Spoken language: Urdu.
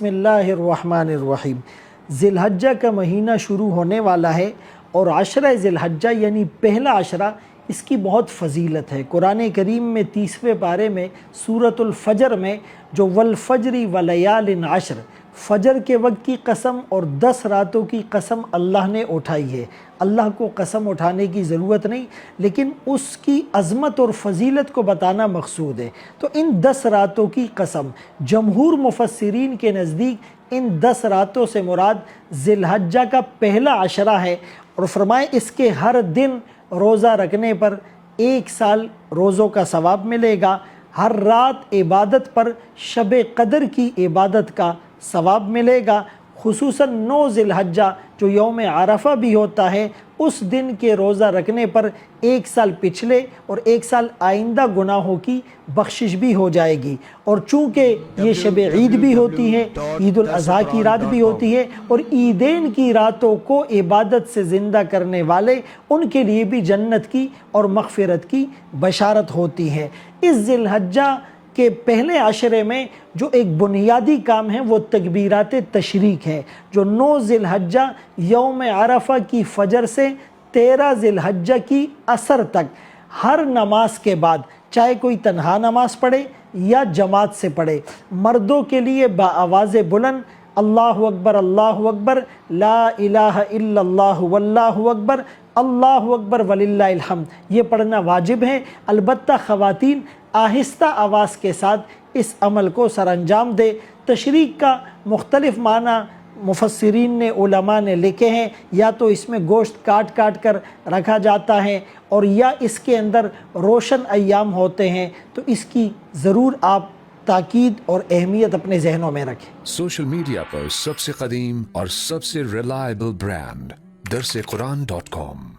بسم اللہ الرحمن الرحیم۔ ذی الحجہ کا مہینہ شروع ہونے والا ہے اور عشرہ ذی الحجہ یعنی پہلا عشرہ، اس کی بہت فضیلت ہے۔ قرآن کریم میں 30ویں پارے میں سورۃ الفجر میں جو والفجر ولیال عشر، فجر کے وقت کی قسم اور 10 راتوں کی قسم اللہ نے اٹھائی ہے۔ اللہ کو قسم اٹھانے کی ضرورت نہیں، لیکن اس کی عظمت اور فضیلت کو بتانا مقصود ہے۔ تو ان 10 راتوں کی قسم، جمہور مفسرین کے نزدیک ان 10 راتوں سے مراد ذی الحجہ کا پہلا عشرہ ہے، اور فرمائے اس کے ہر دن روزہ رکھنے پر 1 سال روزوں کا ثواب ملے گا، ہر رات عبادت پر شب قدر کی عبادت کا ثواب ملے گا، خصوصاً 9 ذی الحجہ جو یوم عرفہ بھی ہوتا ہے، اس دن کے روزہ رکھنے پر 1 سال پچھلے اور 1 سال آئندہ گناہوں کی بخشش بھی ہو جائے گی۔ اور چونکہ یہ شب عید بھی ہوتی ہے، عید الاضحیٰ کی رات بھی ہوتی ہے، اور عیدین کی راتوں کو عبادت سے زندہ کرنے والے، ان کے لیے بھی جنت کی اور مغفرت کی بشارت ہوتی ہے۔ اس ذی الحجہ کہ پہلے عشرے میں جو ایک بنیادی کام ہے وہ تکبیرات تشریق ہے، جو 9 ذی الحجہ یوم عرفہ کی فجر سے 13 ذی الحجہ کی عصر تک ہر نماز کے بعد، چاہے کوئی تنہا نماز پڑھے یا جماعت سے پڑھے، مردوں کے لیے بآواز بلند اللہ اکبر لا الہ الا اللہ واللہ اکبر اللہ اکبر وللہ الحمد یہ پڑھنا واجب ہے۔ البتہ خواتین آہستہ آواز کے ساتھ اس عمل کو سر انجام دے۔ تشریق کا مختلف معنی مفسرین نے، علماء نے لکھے ہیں، یا تو اس میں گوشت کاٹ کر رکھا جاتا ہے، اور یا اس کے اندر روشن ایام ہوتے ہیں، تو اس کی ضرور آپ تاکید اور اہمیت اپنے ذہنوں میں رکھیں۔ سوشل میڈیا پر سب سے قدیم اور سب سے ریلائبل برانڈ درسقرآن.com